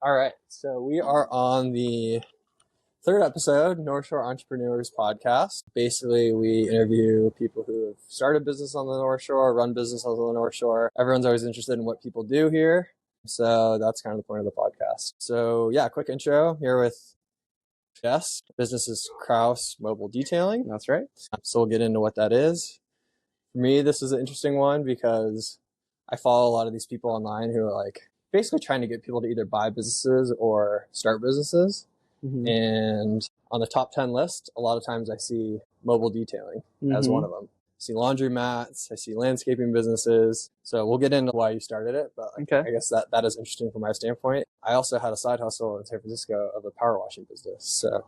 All right, so we are on the third episode, North Shore Entrepreneurs Podcast. Basically, we interview people who have started business on the North Shore, run business on the North Shore. Everyone's always interested in what people do here. So that's kind of the point of the podcast. So yeah, quick intro. Here with Jess. Business is Kraus Mobile Detailing. That's right. So we'll get into what that is. For me, this is an interesting one because I follow a lot of these people online who are like basically trying to get people to either buy businesses or start businesses. Mm-hmm. And on the top 10 list, a lot of times I see mobile detailing as one of them. I see laundromats, I see landscaping businesses. So we'll get into why you started it, but I guess that is interesting from my standpoint. I also had a side hustle in San Francisco of a power washing business. So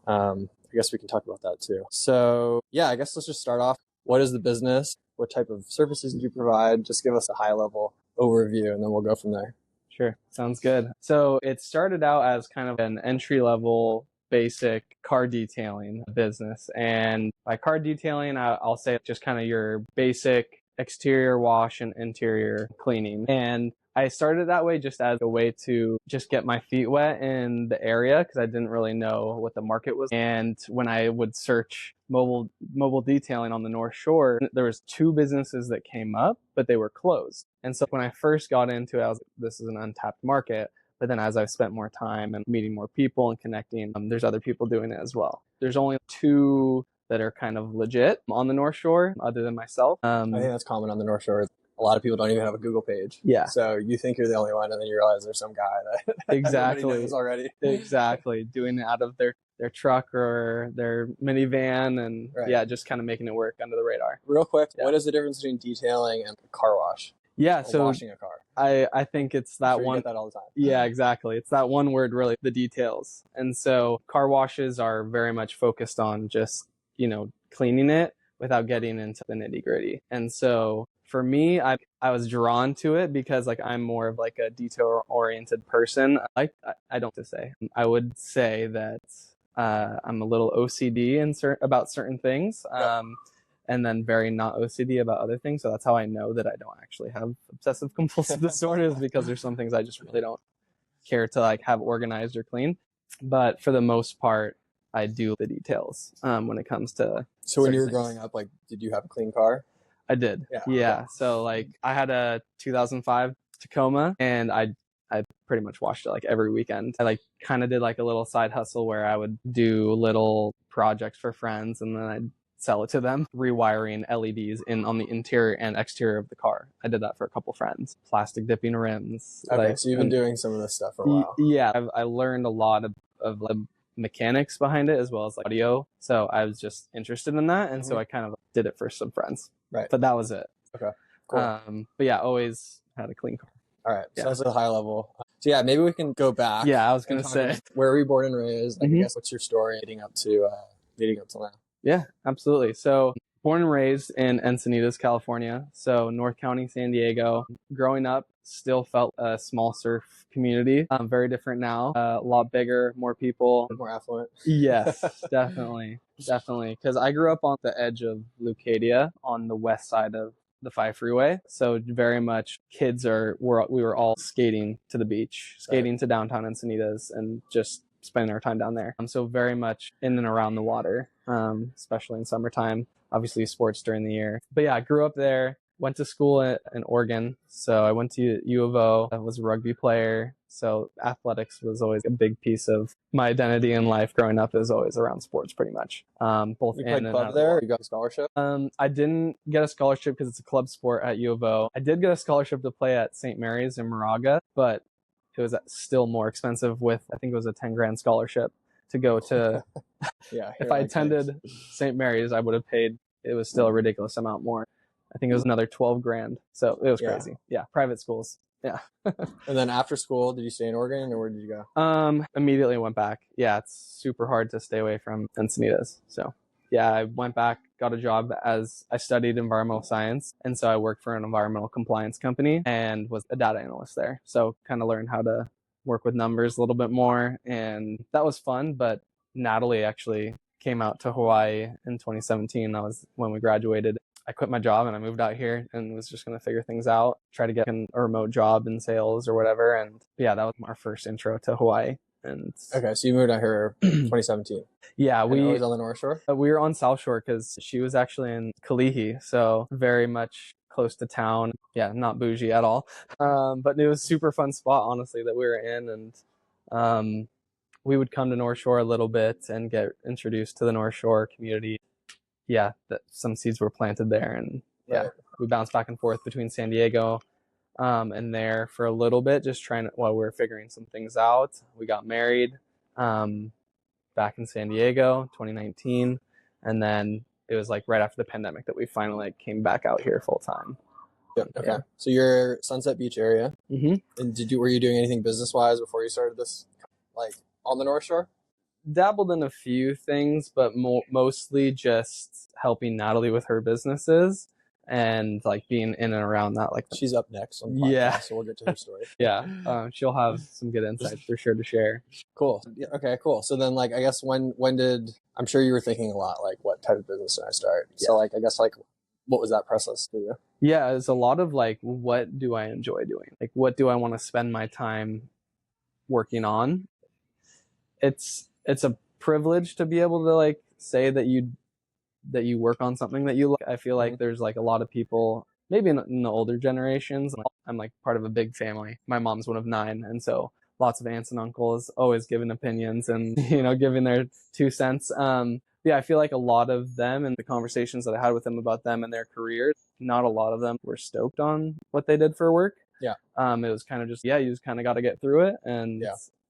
I guess we can talk about that too. So yeah, I guess let's just start off. What is the business? What type of services do you provide? Just give us a high level overview and then we'll go from there. Sure. Sounds good. So it started out as kind of an entry level basic car detailing business. And by car detailing, I'll say just kind of your basic exterior wash and interior cleaning. And I started that way just as a way to just get my feet wet in the area because I didn't really know what the market was. And when I would search mobile detailing on the North Shore, there was 2 businesses that came up, but they were closed. And so when I first got into it, I was like, this is an untapped market. But then as I've spent more time and meeting more people and connecting, there's other people doing it as well. There's only 2 that are kind of legit on the North Shore other than myself. I think that's common on the North Shore. A lot of people don't even have a Google page. Yeah. So you think you're the only one, and then you realize there's some guy that everybody knows already. Exactly. Doing it out of their truck or their minivan and just kind of making it work under the radar. Real quick, what is the difference between detailing and car wash? Yeah, so washing a car. I think it's that one. You get that all the time. Yeah, exactly. It's that one word, really, the details. And so car washes are very much focused on just, cleaning it without getting into the nitty gritty. And so for me, I was drawn to it because I'm more of a detail oriented person. I don't to say. I would say that I'm a little OCD about certain things. And then very not OCD about other things. So that's how I know that I don't actually have obsessive compulsive disorders because there's some things I just really don't care to have organized or clean. But for the most part, I do the details when it comes to. So when you were growing up, did you have a clean car? I did. Yeah. So I had a 2005 Tacoma and I pretty much washed it every weekend. I kind of did a little side hustle where I would do little projects for friends and then I'd sell it to them, rewiring LEDs on the interior and exterior of the car. I did that for a couple friends. Plastic dipping rims. Okay, so you've been doing some of this stuff for a while. Yeah, I learned a lot of mechanics behind it as well as audio. So I was just interested in that, and so I kind of did it for some friends. Right. But that was it. Okay. Cool. But yeah, always had a clean car. All right. So that's at a high level. So yeah, maybe we can go back. Yeah, I was gonna say, where were you born and raised? I guess what's your story leading up till now? Yeah, absolutely. So born and raised in Encinitas, California. So North County, San Diego. Growing up, still felt a small surf community. Very different now. A lot bigger, more people. More affluent. Yes, definitely. Definitely. Because I grew up on the edge of Leucadia on the west side of the 5 freeway. So very much kids we were all skating to the beach, skating to downtown Encinitas and just spending our time down there. So very much in and around the water, especially in summertime, obviously sports during the year. But yeah, I grew up there, went to school in Oregon. So I went to U of O. I was a rugby player. So athletics was always a big piece of my identity in life growing up. Is always around sports pretty much. Both you in played and club out there? You got a scholarship? I didn't get a scholarship because it's a club sport at U of O. I did get a scholarship to play at St. Mary's in Moraga, but it was still more expensive I think it was a 10 grand scholarship to go to. If I attended St. Mary's, I would have paid, it was still a ridiculous amount more. I think it was another 12 grand. So it was crazy. Yeah. Private schools. Yeah. And then after school, did you stay in Oregon or where did you go? Immediately went back. Yeah. It's super hard to stay away from Encinitas. So yeah, I went back, got a job as I studied environmental science. And so I worked for an environmental compliance company and was a data analyst there. So kind of learned how to work with numbers a little bit more. And that was fun. But Natalie actually came out to Hawaii in 2017. That was when we graduated. I quit my job and I moved out here and was just going to figure things out, try to get a remote job in sales or whatever. And yeah, that was our first intro to Hawaii. And Okay, so you moved out here 2017. yeah, And always on the North Shore? we were on South Shore because she was actually in Kalihi, so very much close to town. Yeah, not bougie at all. But it was a super fun spot, honestly, that we were in. And we would come to North Shore a little bit and get introduced to the North Shore community. Yeah, some seeds were planted there. And yeah, right. We bounced back and forth between San Diego and there for a little bit, just while we were figuring some things out. We got married back in San Diego, 2019. And then it was like right after the pandemic that we finally came back out here full time. Yep. Okay. Yeah. So you're Sunset Beach area. Mm-hmm. And were you doing anything business wise before you started this, like on the North Shore? Dabbled in a few things, but mostly just helping Natalie with her businesses and like being in and around that. Like she's up next on the podcast, yeah. So we'll get to her story. Yeah. She'll have some good insights for sure to share. Cool. Yeah, okay, cool. So then like, I guess when did, I'm sure you were thinking a lot, like what type of business should I start? Yeah. So like, I guess like, what was that process for you? Yeah, it's a lot of like, what do I enjoy doing? Like, what do I want to spend my time working on? It's a privilege to be able to like say that you work on something that you like. I feel like there's like a lot of people, maybe in the older generations. I'm like part of a big family. My mom's one of 9, and so lots of aunts and uncles always giving opinions and giving their 2 cents. Yeah, I feel like a lot of them and the conversations that I had with them about them and their careers, not a lot of them were stoked on what they did for work. Yeah. It was kind of just, you just kind of got to get through it. And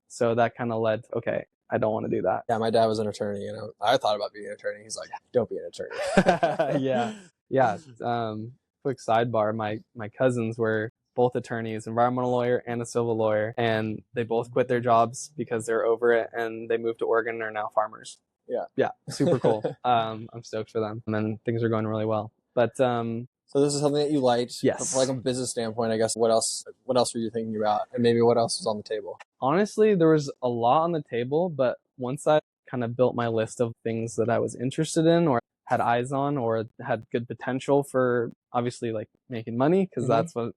so that kind of led, okay, I don't want to do that. Yeah, my dad was an attorney, I thought about being an attorney. He's like, don't be an attorney. Yeah. Quick sidebar, my cousins were both attorneys, environmental lawyer and a civil lawyer, and they both quit their jobs because they're over it, and they moved to Oregon and are now farmers. Yeah, super cool. I'm stoked for them, and things are going really well. But so this is something that you liked. Yes. From like a business standpoint, I guess. What else were you thinking about, and maybe what else was on the table? Honestly, there was a lot on the table, but once I kind of built my list of things that I was interested in or had eyes on or had good potential for, obviously like making money, because that's what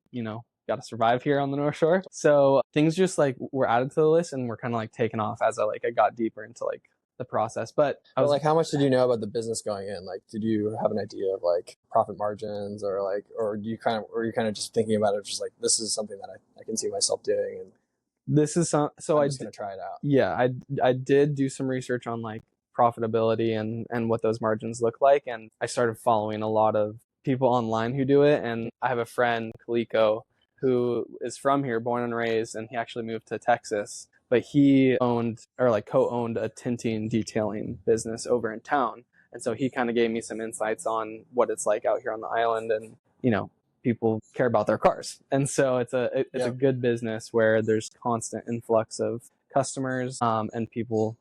got to survive here on the North Shore. So things just like were added to the list and were kind of like taken off as I got deeper into like the process. But I was like, how much did you know about the business going in? Like, did you have an idea of like profit margins or were you kind of just thinking about it, just like, this is something that I can see myself doing, and this is so I'm just gonna try it out. Yeah, I did do some research on like profitability and what those margins look like, and I started following a lot of people online who do it. And I have a friend, Kaliko, who is from here, born and raised, and he actually moved to Texas. But he owned or like co-owned a tinting detailing business over in town. And so he kind of gave me some insights on what it's like out here on the island, and, people care about their cars. And so it's a good business where there's constant influx of customers, and people,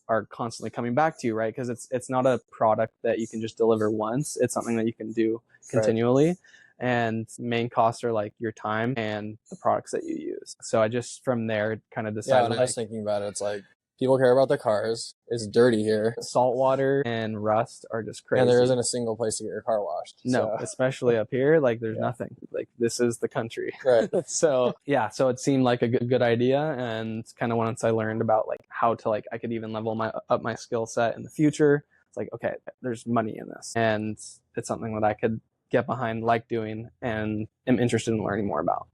are constantly coming back to you, right? Because it's not a product that you can just deliver once. It's something that you can do continually. Right. And main costs are like your time and the products that you use. So I just from there kind of decided. Yeah, when I was thinking about it, it's like people care about their cars. It's dirty here. Salt water and rust are just crazy. And there isn't a single place to get your car washed. No, especially up here, like there's nothing. Like this is the country. Right. So it seemed like a good idea. And kind of once I learned about like how to I could even level up my skill set in the future, it's like, okay, there's money in this. And it's something that I could get behind, like doing, and am interested in learning more about.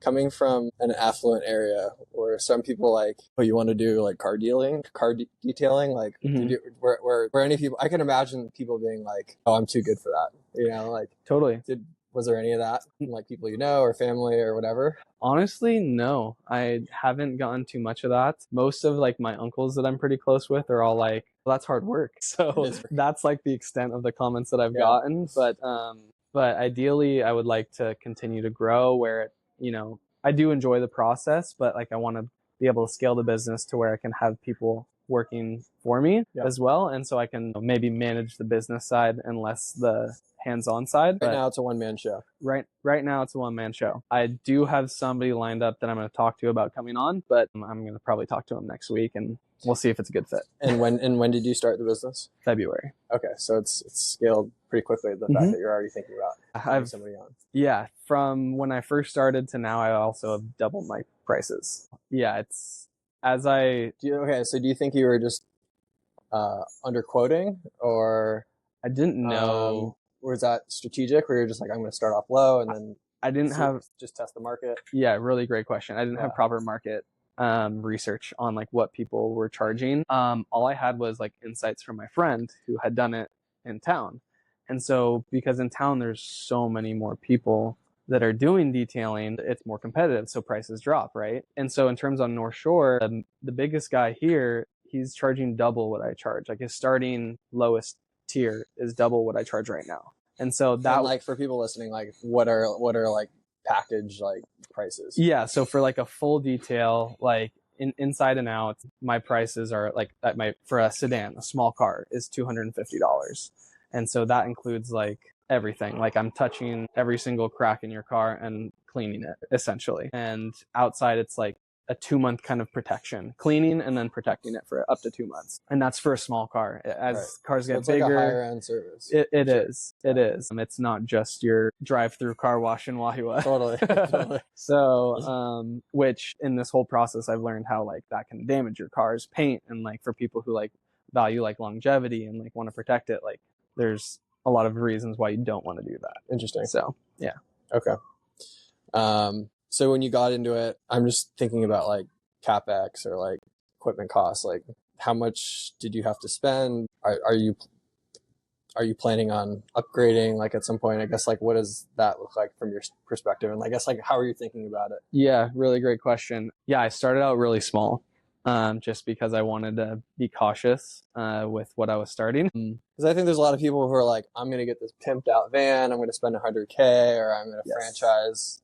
Coming from an affluent area where some people you want to do like car detailing, like where any people, I can imagine people being like, oh, I'm too good for that. Totally. Was there any of that from like people or family or whatever? Honestly, no, I haven't gotten too much of that. Most of like my uncles that I'm pretty close with are all like, well, that's hard work. So that's like the extent of the comments that I've gotten. But ideally I would like to continue to grow where I do enjoy the process, but like I want to be able to scale the business to where I can have people working for me as well. And so I can maybe manage the business side and less the hands-on side. Right now it's a one-man show. Right now it's a one-man show. I do have somebody lined up that I'm going to talk to about coming on, but I'm going to probably talk to him next week, and we'll see if it's a good fit. And when did you start the business? February. Okay, so it's scaled pretty quickly. The fact that you're already thinking about having somebody on. Yeah, from when I first started to now, I also have doubled my prices. Yeah, it's as I. Okay, so do you think you were just underquoting, or I didn't know? Was that strategic, where you're just like, I'm going to start off low and then I didn't have just test the market? Yeah, really great question. I didn't have proper market research on like what people were charging. All I had was like insights from my friend who had done it in town. And so because in town there's so many more people that are doing detailing, it's more competitive, so prices drop, right? And so in terms on North Shore, the biggest guy here, he's charging double what I charge. Like his starting lowest tier is double what I charge right now. And so that, and like for people listening, like what are like package like prices? Yeah, so for like a full detail, like inside and out, my prices are like for a sedan, a small car is $250. And so that includes like everything. Like I'm touching every single crack in your car and cleaning it essentially. And outside it's like a 2-month kind of protection, cleaning and then protecting it for up to 2 months. And that's for a small car. As cars get bigger, like a higher end service. It is. It's not just your drive-through car wash in Wahiwa. Totally. So, which in this whole process, I've learned how like that can damage your car's paint, and like for people who like value like longevity and like want to protect it, like there's a lot of reasons why you don't want to do that. Interesting. So, yeah. Okay. So when you got into it, I'm just thinking about like CapEx or like equipment costs. Like how much did you have to spend? Are you planning on upgrading like at some point? I guess like what does that look like from your perspective? And I guess like how are you thinking about it? Yeah, really great question. Yeah, I started out really small. Just because I wanted to be cautious with what I was starting. Because I think there's a lot of people who are like, I'm going to get this pimped out van, I'm going to spend $100K, or I'm going to franchise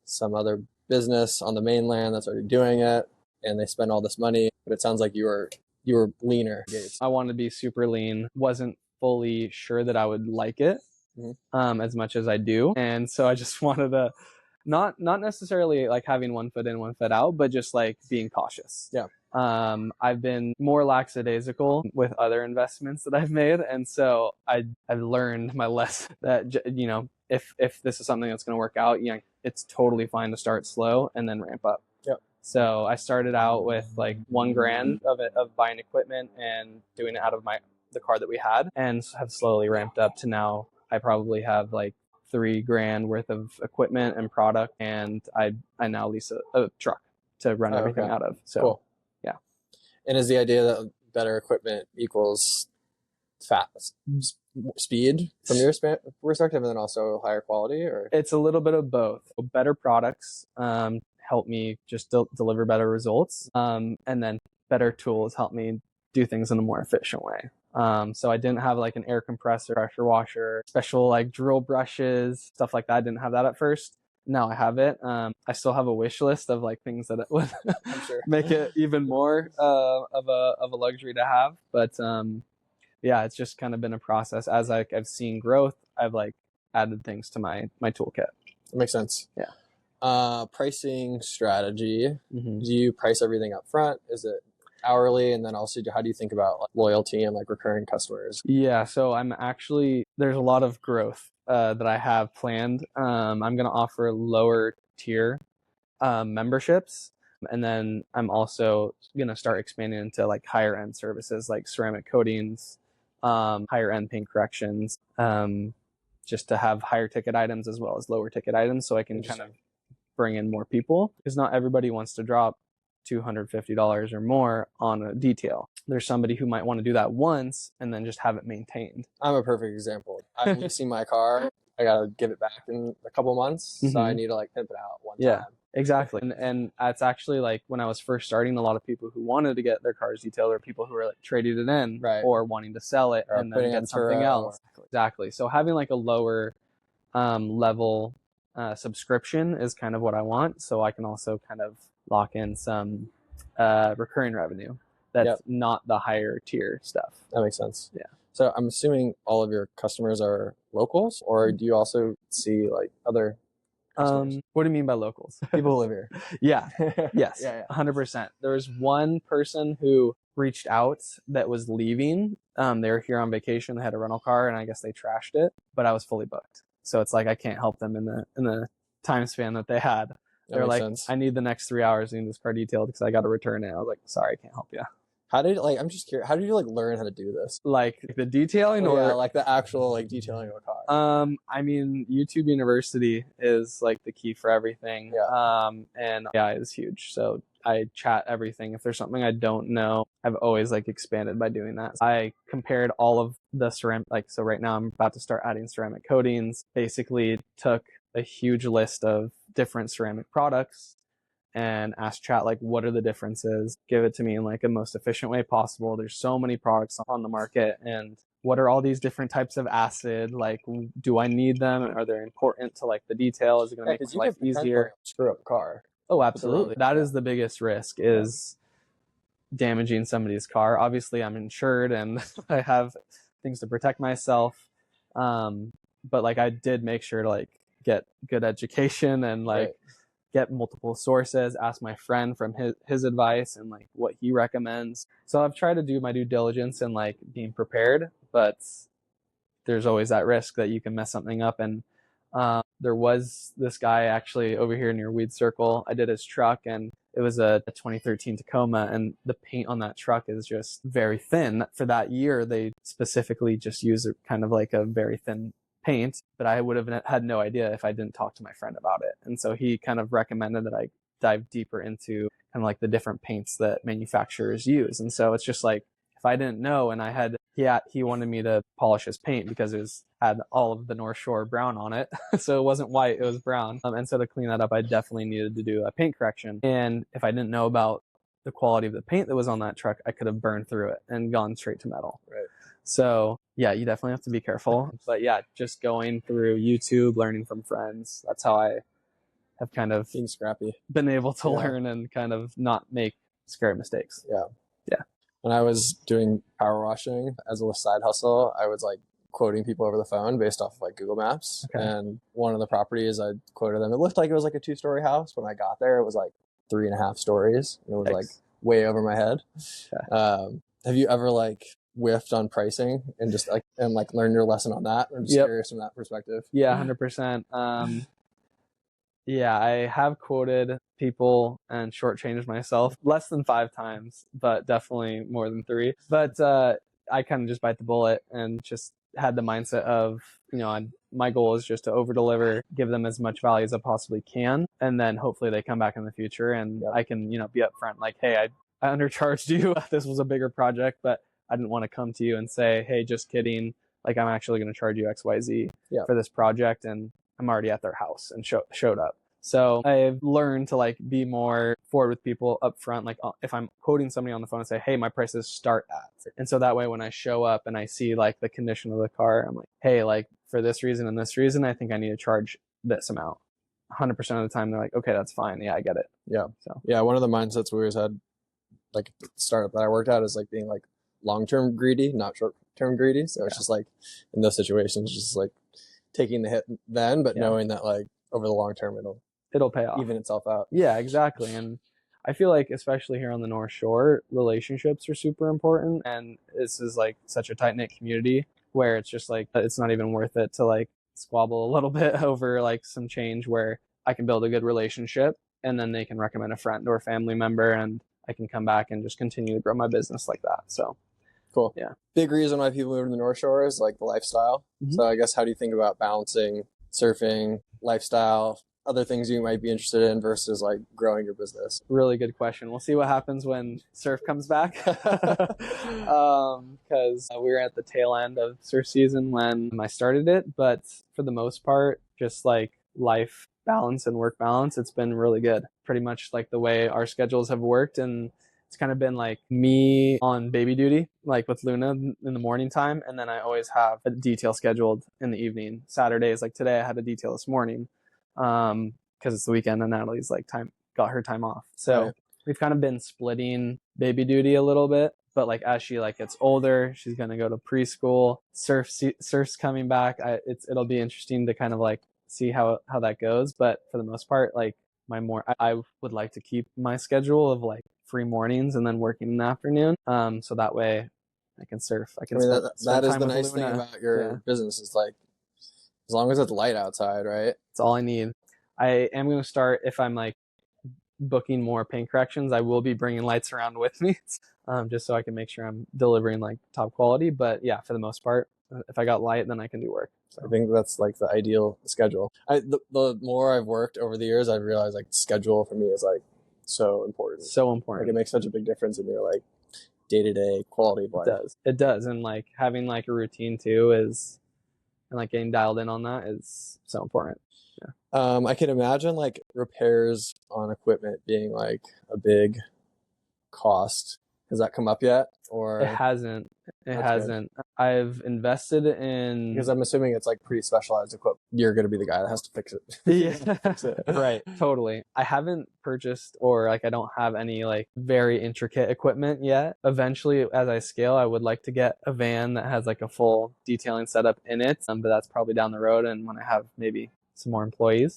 some other business on the mainland that's already doing it, and they spend all this money. But it sounds like you were leaner. I wanted to be super lean. Wasn't fully sure that I would like it as much as I do, and so I just wanted to not necessarily like having one foot in, one foot out, but just like being cautious. Yeah. I've been more lackadaisical with other investments that I've made, and so I've learned my lesson that if this is something that's going to work out, it's totally fine to start slow and then ramp up. Yep. So I started out with like $1,000 of buying equipment and doing it out of the car that we had, and have slowly ramped up to now I probably have like $3,000 worth of equipment and product, and I now lease a truck to run everything out of. So cool. Yeah. And is the idea that better equipment equals speed from your perspective, and then also higher quality? Or it's a little bit of both. Better products help me just deliver better results, and then better tools help me do things in a more efficient way. So I didn't have like an air compressor, pressure washer, special like drill brushes, stuff like that. I didn't have that at first. Now I have it. I still have a wish list of like things that would I'm sure make it even more of a luxury to have. But yeah, it's just kind of been a process. As I've seen growth, I've like added things to my toolkit. That makes sense. Yeah. Pricing strategy. Do you price everything up front? Is it hourly? And then also, how do you think about like loyalty and like recurring customers? Yeah, so there's a lot of growth that I have planned. I'm going to offer lower tier memberships, and then I'm also going to start expanding into like higher end services like ceramic coatings, higher end paint corrections, just to have higher ticket items as well as lower ticket items, so I can kind of bring in more people, because not everybody wants to drop $250 or more on a detail. There's somebody who might want to do that once and then just have it maintained. I'm a perfect example. I'm leasing my car. I got to give it back in a couple months. So I need to like pimp it out one time. Exactly. And it's actually like when I was first starting, a lot of people who wanted to get their cars detailed are people who are like trading it in or wanting to sell it or and then get something else. Exactly. So having like a lower level subscription is kind of what I want. So I can also kind of lock in some recurring revenue that's not the higher tier stuff. That makes sense. Yeah. So I'm assuming all of your customers are locals, or do you also see like other customers? What do you mean by locals? People who live here. Yeah. Yes. Yeah, 100%. There was one person who reached out that was leaving. They were here on vacation. They had a rental car, and I guess they trashed it. But I was fully booked, so it's like I can't help them in the time span that they had. They're like, sense. I need the next 3 hours. I need this car detailed because I got to return it. I was like, sorry, I can't help you. How did like I'm just curious, how did you like learn how to do this? Like the detailing, or like the actual like detailing of a car? I mean, YouTube University is like the key for everything. Yeah. And AI is huge. So I chat everything. If there's something I don't know, I've always like expanded by doing that. I compared all of the ceramic, like, so right now I'm about to start adding ceramic coatings. Basically took a huge list of different ceramic products and ask chat, like, what are the differences? Give it to me in like a most efficient way possible. There's so many products on the market, and what are all these different types of acid? Like, do I need them? Are they important to like the detail? Is it going to make my life easier? Screw up a car. Oh, absolutely. That is the biggest risk, is damaging somebody's car. Obviously, I'm insured and I have things to protect myself. But like, I did make sure to like get good education and like get multiple sources, ask my friend from his advice and like what he recommends. So I've tried to do my due diligence and like being prepared, but there's always that risk that you can mess something up. And there was this guy actually over here near Weed Circle. I did his truck, and it was a 2013 Tacoma, and the paint on that truck is just very thin. For that year, they specifically just used kind of like a very thin paint, but I would have had no idea if I didn't talk to my friend about it. And so he kind of recommended that I dive deeper into kind of like the different paints that manufacturers use. And so it's just like, if I didn't know, and he wanted me to polish his paint because it had all of the North Shore brown on it. So it wasn't white, it was brown. And so to clean that up, I definitely needed to do a paint correction. And if I didn't know about the quality of the paint that was on that truck, I could have burned through it and gone straight to metal. Right. So yeah, you definitely have to be careful. But yeah, just going through YouTube, learning from friends. That's how I have kind of being scrappy, been able to learn and kind of not make scary mistakes. Yeah. Yeah. When I was doing power washing as a side hustle, I was like quoting people over the phone based off of like Google Maps. Okay. And one of the proproperties, I quoted them. It looked like it was like a 2-story house. When I got there, it was like 3.5 stories. And it was like way over my head. Okay. Have you ever like whiffed on pricing and just like learned your lesson on that? I'm just curious from that perspective. Yeah, 100%. Yeah, I have quoted people and shortchanged myself less than 5 times, but definitely more than 3. But I kind of just bite the bullet and just had the mindset of, my goal is just to over deliver, give them as much value as I possibly can, and then hopefully they come back in the future and I can, be upfront, like, hey, I undercharged you. This was a bigger project, but I didn't want to come to you and say, hey, just kidding. Like, I'm actually going to charge you XYZ for this project, and I'm already at their house and showed up. So I've learned to like be more forward with people up front. Like if I'm quoting somebody on the phone and say, hey, my prices start at. And so that way, when I show up and I see like the condition of the car, I'm like, hey, like for this reason and this reason, I think I need to charge this amount. 100% of the time, they're like, okay, that's fine. Yeah, I get it. Yeah. So yeah, one of the mindsets we always had, like the startup that I worked at, is like being like long-term greedy, not short-term greedy. So it's just like in those situations, just like taking the hit then, but knowing that like over the long term, it'll pay off, even itself out. Yeah, exactly. And I feel like, especially here on the North Shore, relationships are super important. And this is like such a tight-knit community where it's just like, it's not even worth it to like squabble a little bit over like some change, where I can build a good relationship and then they can recommend a friend or a family member, and I can come back and just continue to grow my business like that. So cool. Yeah. Big reason why people move to the North Shore is like the lifestyle. Mm-hmm. So I guess, how do you think about balancing surfing, lifestyle, other things you might be interested in versus like growing your business? Really good question. We'll see what happens when surf comes back. Because we were at the tail end of surf season when I started it. But for the most part, just like life balance and work balance, it's been really good. Pretty much like the way our schedules have worked, and it's kind of been like me on baby duty, like with Luna in the morning time. And then I always have a detail scheduled in the evening. Saturdays, like today, I had a detail this morning because it's the weekend and Natalie's like got her time off. So we've kind of been splitting baby duty a little bit. But like as she like gets older, she's gonna go to preschool. Surf's coming back. It'll be interesting to kind of like see how that goes. But for the most part, like I would like to keep my schedule of like free mornings and then working in the afternoon. So that way I can surf. I can spend that is time the with nice thing Luna. about your business is like, as long as it's light outside, right? It's all I need. I am going to start, if I'm like booking more paint corrections, I will be bringing lights around with me, just so I can make sure I'm delivering like top quality. But yeah, for the most part, if I got light, then I can do work. So I think that's like the ideal schedule. The more I've worked over the years, I've realized like schedule for me is like so important. So important. Like it makes such a big difference in your like day-to-day quality of life. It does. And like having like a routine too is, and like getting dialed in on that is so important. Yeah. I can imagine like repairs on equipment being like a big cost. Has that come up yet? Or it hasn't. Good. I've invested in, because I'm assuming it's like pretty specialized equipment. You're going to be the guy that has to fix it. Yeah. Fix it. Right. Totally. I haven't purchased, or like I don't have any like very intricate equipment yet. Eventually, as I scale, I would like to get a van that has like a full detailing setup in it. But that's probably down the road, and when I have maybe some more employees.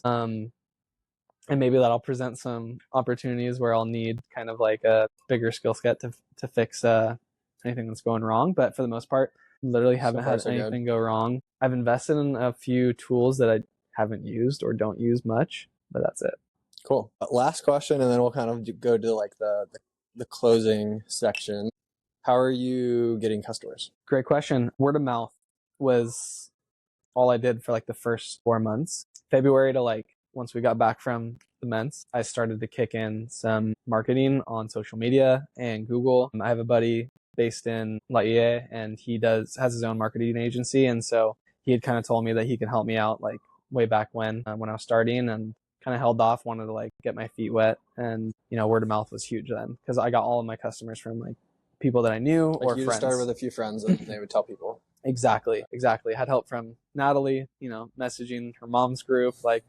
And maybe that'll present some opportunities where I'll need kind of like a bigger skill set to fix anything that's going wrong. But for the most part, literally haven't had anything go wrong. I've invested in a few tools that I haven't used or don't use much, but that's it. Cool. Last question, and then we'll kind of go to like the closing section. How are you getting customers? Great question. Word of mouth was all I did for like the first 4 months. February to like once we got back from the Ments, I started to kick in some marketing on social media and Google. I have a buddy based in Laie, and he has his own marketing agency. And so he had kind of told me that he could help me out like way back when I was starting, and kind of held off, wanted to like get my feet wet. And, word of mouth was huge then, because I got all of my customers from like people that I knew or you friends. Started with a few friends and they would tell people. Exactly. Had help from Natalie, messaging her mom's group, like,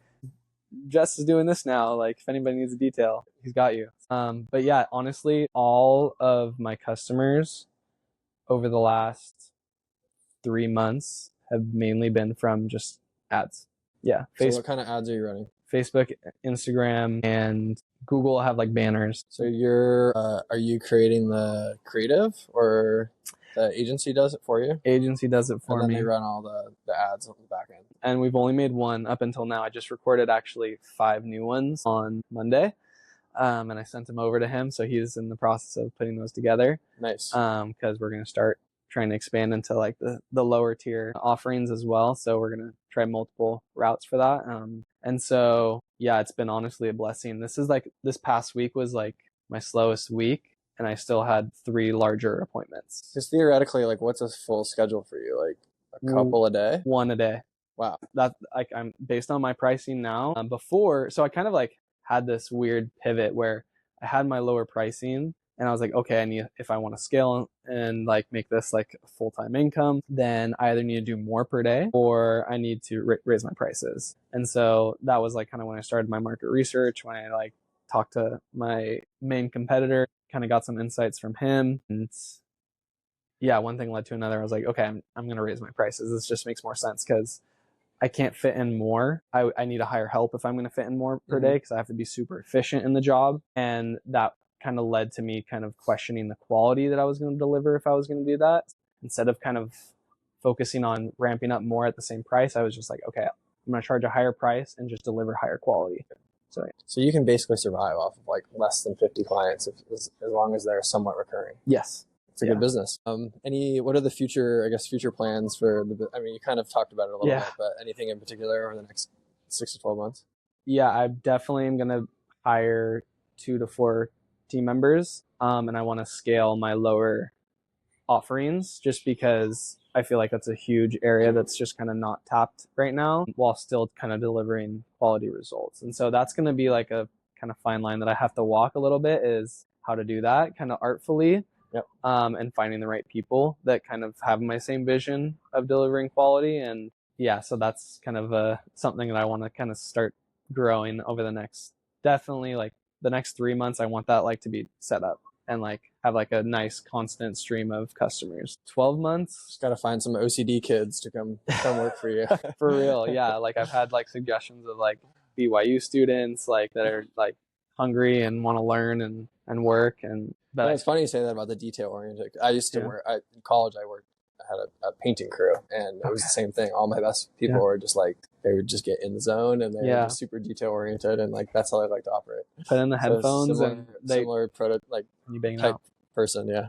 Jess is doing this now. Like, if anybody needs a detail, he's got you. But yeah, honestly, all of my customers over the last 3 months have mainly been from just ads. Yeah. So what kind of ads are you running? Facebook, Instagram, and Google have like banners. So are you creating the creative, or the agency does it for you? Agency does it for me. And then they run all the ads on the back end. And we've only made one up until now. I just recorded actually 5 new ones on Monday. And I sent them over to him. So he's in the process of putting those together. Nice. Because we're going to start trying to expand into like the lower tier offerings as well. So we're going to try multiple routes for that. And so, yeah, it's been honestly a blessing. This past week was like my slowest week, and I still had 3 larger appointments. Just theoretically, like, what's a full schedule for you? Like a couple a day? 1 a day. Wow. That I'm based on my pricing now. Before, so I kind of like had this weird pivot where I had my lower pricing, and I was like, okay, if I want to scale and like make this like a full-time income, then I either need to do more per day or I need to raise my prices. And so that was like kind of when I started my market research, when I like talked to my main competitor, kind of got some insights from him. And yeah, one thing led to another. I was like, okay, I'm going to raise my prices. This just makes more sense because I can't fit in more. I need to hire help if I'm going to fit in more per day, because I have to be super efficient in the job. And that kind of led to me kind of questioning the quality that I was going to deliver if I was going to do that. Instead of kind of focusing on ramping up more at the same price, I was just like, okay, I'm going to charge a higher price and just deliver higher quality. So you can basically survive off of like less than 50 clients as long as they're somewhat recurring. Yes. It's a good business. What are the future plans for you kind of talked about it a little bit, but anything in particular over the next 6 to 12 months? Yeah, I definitely am going to hire 2 to 4 team members. And I want to scale my lower offerings, just because I feel like that's a huge area that's just kind of not tapped right now, while still kind of delivering quality results. And so that's going to be like a kind of fine line that I have to walk a little bit, is how to do that kind of artfully. Yep. And finding the right people that kind of have my same vision of delivering quality. And yeah, so that's kind of something that I want to kind of start growing over the next 3 months. I want that like to be set up. and like have like a nice constant stream of customers. 12 months. Just got to find some OCD kids to come work for you. For real. Yeah. Like I've had like suggestions of like BYU students like that are like hungry and want to learn and work. And but it's funny you say that about the detail oriented. I used to work in college. I had a painting crew, and it was the same thing. All my best people were just like, they would just get in the zone, and they were just super detail oriented, and like that's how I like to operate. Put in the headphones, similar type out. person. Yeah.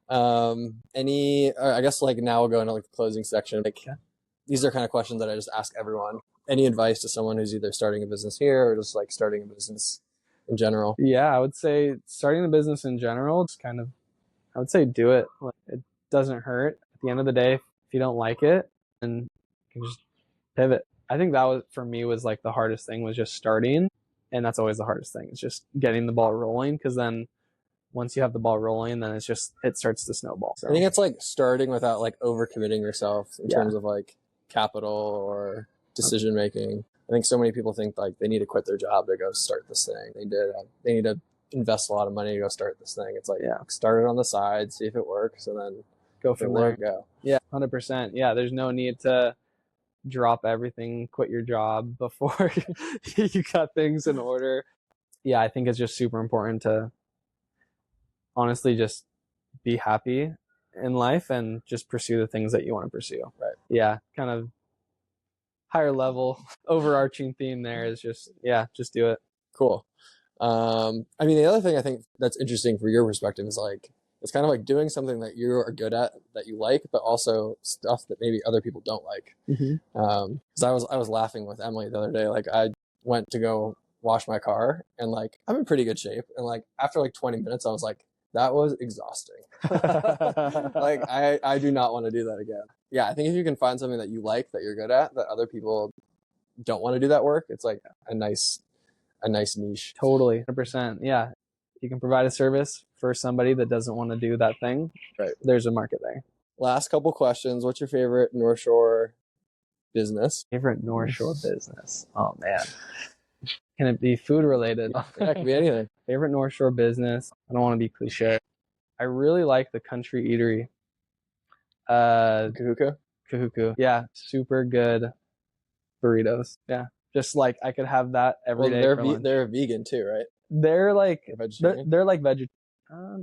I guess like now we'll go into like the closing section. Like these are kind of questions that I just ask everyone. Any advice to someone who's either starting a business here or just like starting a business in general? Yeah, I would say starting a business in general, it's kind of, I would say do it. Like, it doesn't hurt. At the end of the day, if you don't like it, then you can just pivot. I think that was, for me, was like the hardest thing was just starting. And that's always the hardest thing. It's just getting the ball rolling, because then once you have the ball rolling, then it starts to snowball. So I think it's like starting without like overcommitting yourself in terms of like capital or decision making. I think so many people think like they need to quit their job to go start this thing. They need to invest a lot of money to go start this thing. It's like, start it on the side, see if it works, and then go from there. Go. Yeah, 100%. Yeah, there's no need to drop everything, quit your job before you got things in order. Yeah, I think it's just super important to honestly just be happy in life and just pursue the things that you want to pursue. Right. Yeah, kind of higher level overarching theme there is just do it. Cool. I mean, the other thing I think that's interesting for your perspective is like, it's kind of like doing something that you are good at, that you like, but also stuff that maybe other people don't like. Because I was laughing with Emily the other day. Like I went to go wash my car, and like I'm in pretty good shape, and like after like 20 minutes, I was like, that was exhausting. Like I do not want to do that again. Yeah, I think if you can find something that you like, that you're good at, that other people don't want to do that work, it's like a nice niche. Totally, 100%. Yeah, if you can provide a service for somebody that doesn't want to do that thing, right, there's a market there. Last couple questions. What's your favorite North Shore business? Favorite North Shore business? Oh man, can it be food related? Yeah, it can be anything. Favorite North Shore business? I don't want to be cliche. I really like the Country Eatery. Kahuku. Yeah, super good burritos. Yeah, just like I could have that every day. They're vegan too, right? They're like vegetarian.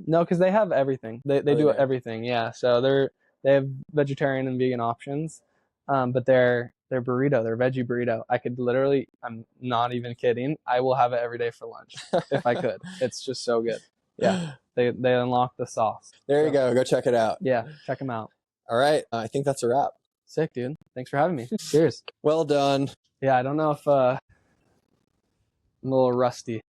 No, because they have everything. They do everything. Yeah, so they have vegetarian and vegan options. But their burrito, their veggie burrito, I could literally, I'm not even kidding, I will have it every day for lunch if I could. It's just so good. Yeah, they unlock the sauce. There you go. Go check it out. Yeah, check them out. All right, I think that's a wrap. Sick, dude. Thanks for having me. Cheers. Well done. Yeah, I don't know if I'm a little rusty.